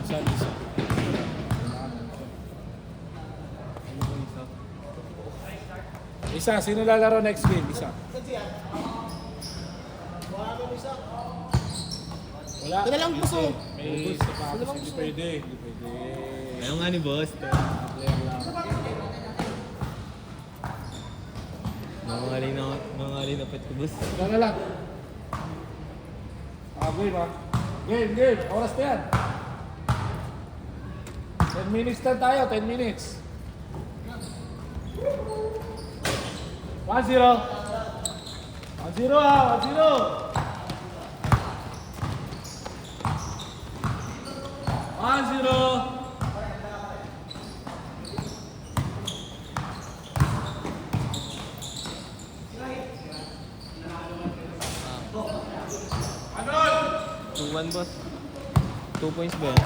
Isa. Isa, sino lalaro next game? Isa. Wala. Ito na lang gusto. May isa pa ako. Hindi pwede. Ayaw nga ni boss. Player lang. Mangali na pet ko boss. Ito na lang. Game ha. Game. Oras na yan. 10 minutes na tayo. 10 minutes. 1-0. 1-0 ha. 1-0. 1-0. One boss. 2 points ba yan?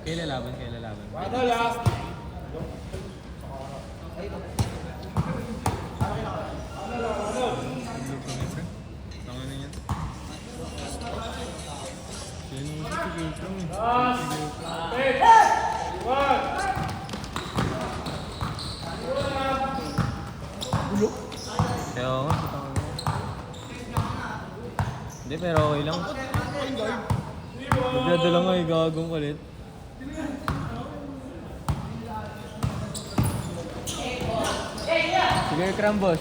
Kailan laban? Ano last? Tanga na yan. Sino mo sa tigil ko eh? Last. 1. Kaya nga, tanga na. Hindi, pero okay lang. Maglado lang nga, gagawin ko ulit. Sige, Kram boss.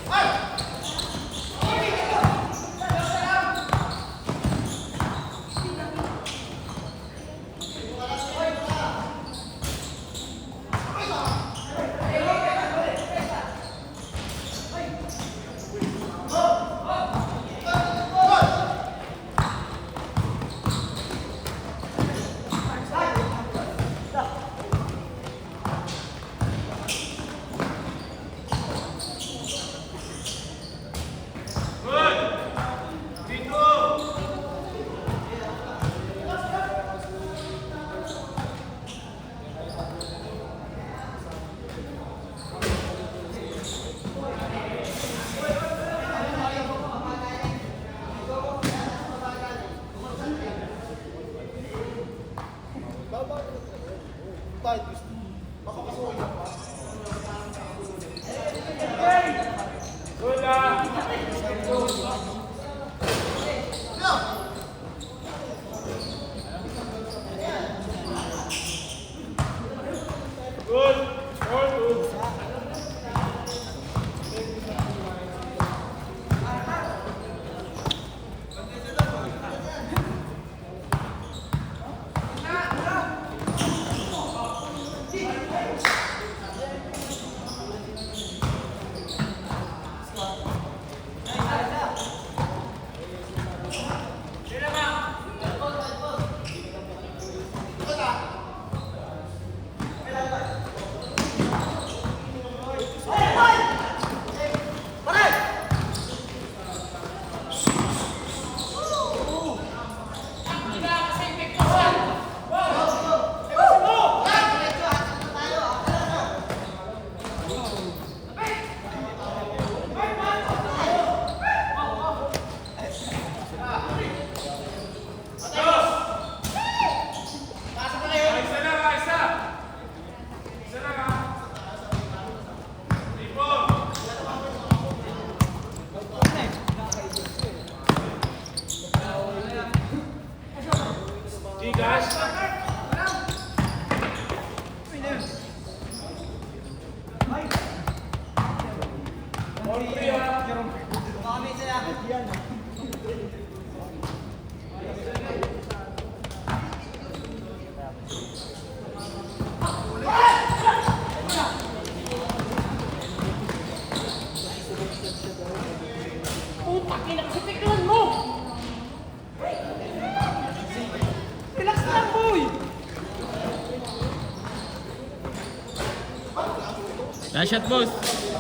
shot, boss.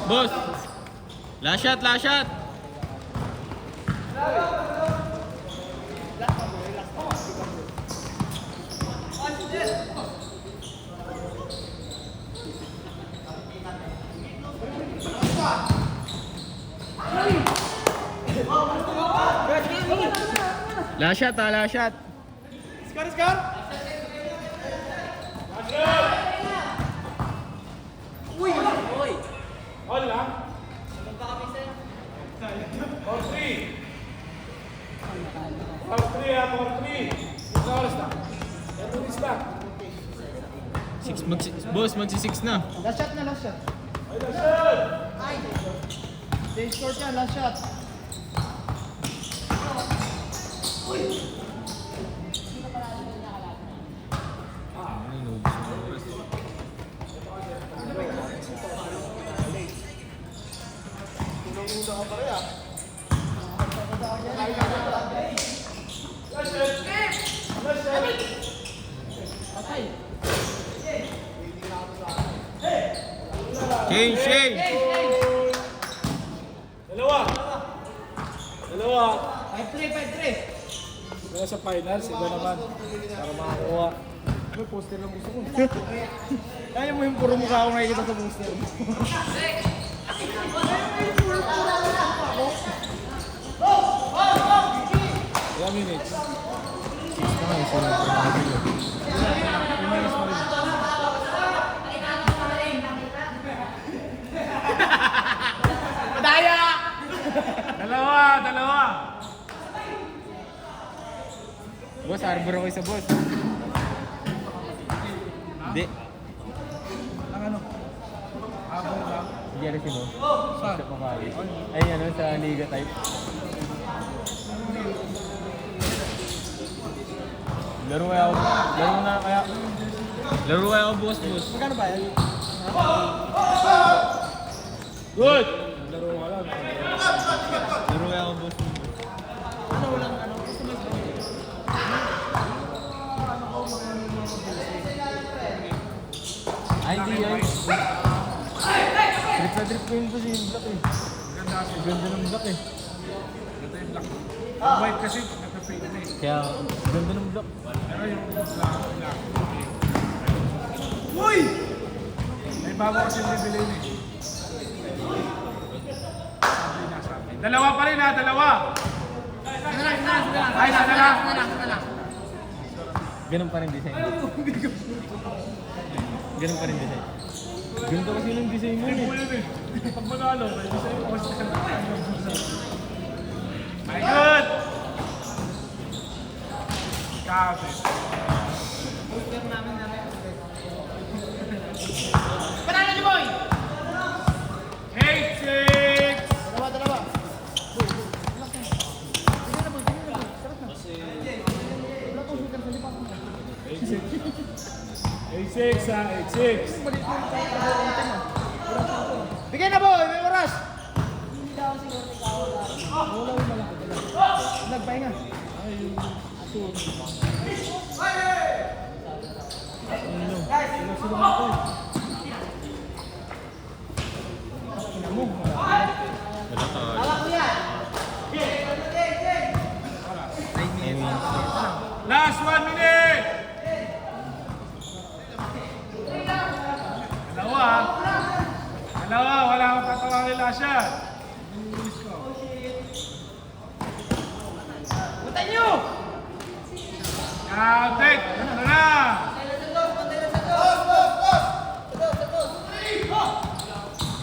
Boss. Last shot, last shot. Last shot, last shot. All lang. 4-3. 4-3 ha, 4-3. Ilang oras na? 10 minutes na. Boss, magsi-6 na. Last shot na, last shot. Ay, lasyon! They scored yan, last shot. Change. Dalawa. 5-3. Kaya sa finals, iba naman. Para makakuha. May poster lang gusto ko. Kaya mo yung puro mukha akong nakikita sa poster. Ilang minutes? Dalawa. Boss, arbor ako isa, boss. Hindi. Ang ano? Habang lang. Jersey mo. Sa pamali. Ay, ano, sa Liga type. Laro kaya ako. Laro kaya ako, boss. Magkano ba yan? Good! Laro ka lang. Laro kaya ako, boss. Ano, walang ano? Customize ba? Ay, hindi yan. Trip na trip ko yun, boss, yung block eh. Ganda ng block eh. Ganda yung black. Ang white kasi, nagka-fade na eh. Kaya, ganda ng block. Pero yung black. Uy! May bago kasi bibili eh. Sabi na sa akin. Dalawa pa rin ha, dalawa! Ay, sadala! Ganun pa rin design. Ganun pa rin design. Ganun kasi yung design mo Hindi mo eh. yun eh. Pag manalo, may isa yung post na. My good! Kasi. Panalo niyo, boy! 8-6! Dalawa. 8-6 ha, 8-6. Bigyan na, boy! May oras! Nagpahinga. Hawak ko yan! Last 1 minute! Dalawa, wala akong tatawagin last shot. Punta niyo! Counted! Ano na?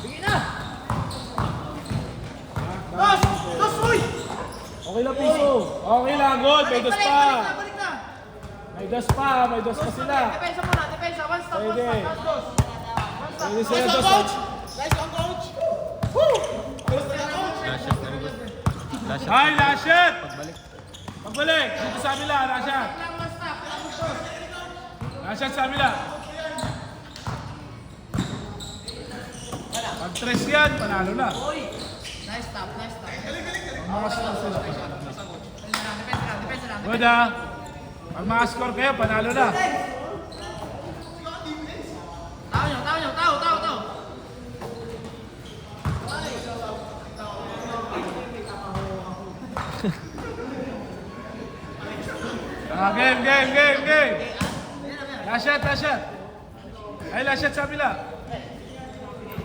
Bigyan na! Dos! Dos, uy! Okay lang, piso. Okay lang, good. May dos pa. Balik na! May dos pa. May dos pa sila. Depensa muna, depensa. One stop, one Pwede. stop, one dos. Pwede sila Nice dos. one, coach! Nice one, coach! Woo! Gusto na, coach! Last shot na rin, boss. Last shot. Ay, last shot! Pagbalik. Pagbalik. Dito sa amila, last shot. Lang, one stop. Lang, one dos. Last shot sa amila. Pag tres yan, panalo na. Nice stop, nice stop. Mga score sila. Depensa lang. Good ha. Pag mga score kayo, panalo na. Tao nyo, tao. Game. Last shot. Ay, last shot sa kabila.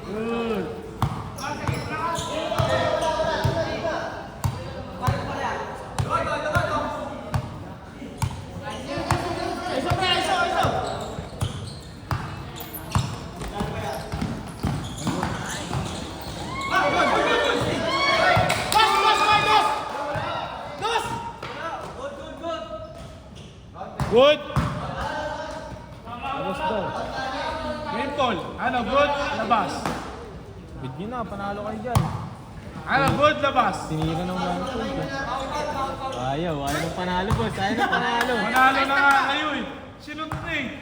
Good. Good. Labas daw. Game ball. Ano, good, labas. Bid nyo na, panalo kayo dyan. Ano, good, labas. Tinira ng mga point. Ayaw ng panalo boss. Ayaw ng panalo. Manalo na nga kayo eh. Sinunod na eh.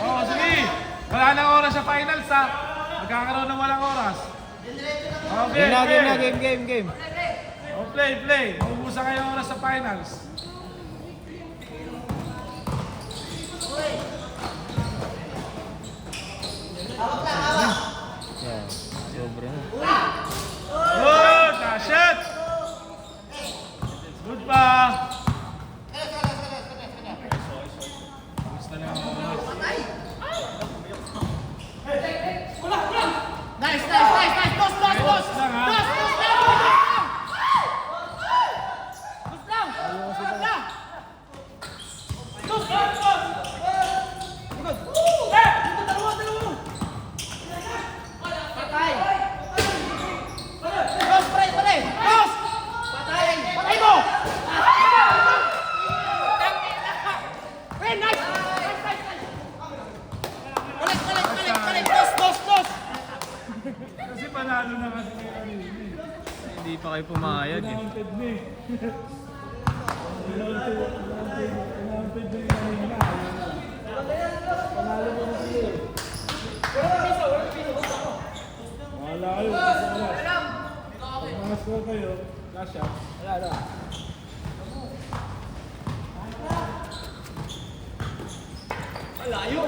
Oo, sige. Wala nang oras sa finals ha. Magkakaroon ng walang oras. Okay, Game. Oh, play. Maubusan kayo ng oras sa finals. Yan. Sobra na. Good, shot. Good pa. Gusto lang ako. Nice. Boss. Lang ha. Kasi panalo na kasi kayo kanina eh. Hindi pa kayo pumayag eh. Counted na eh. Counted na yung kanina. Panalo mo na sila eh. Wala kayo. Pag mga score kayo, last shot. Wala. Layo.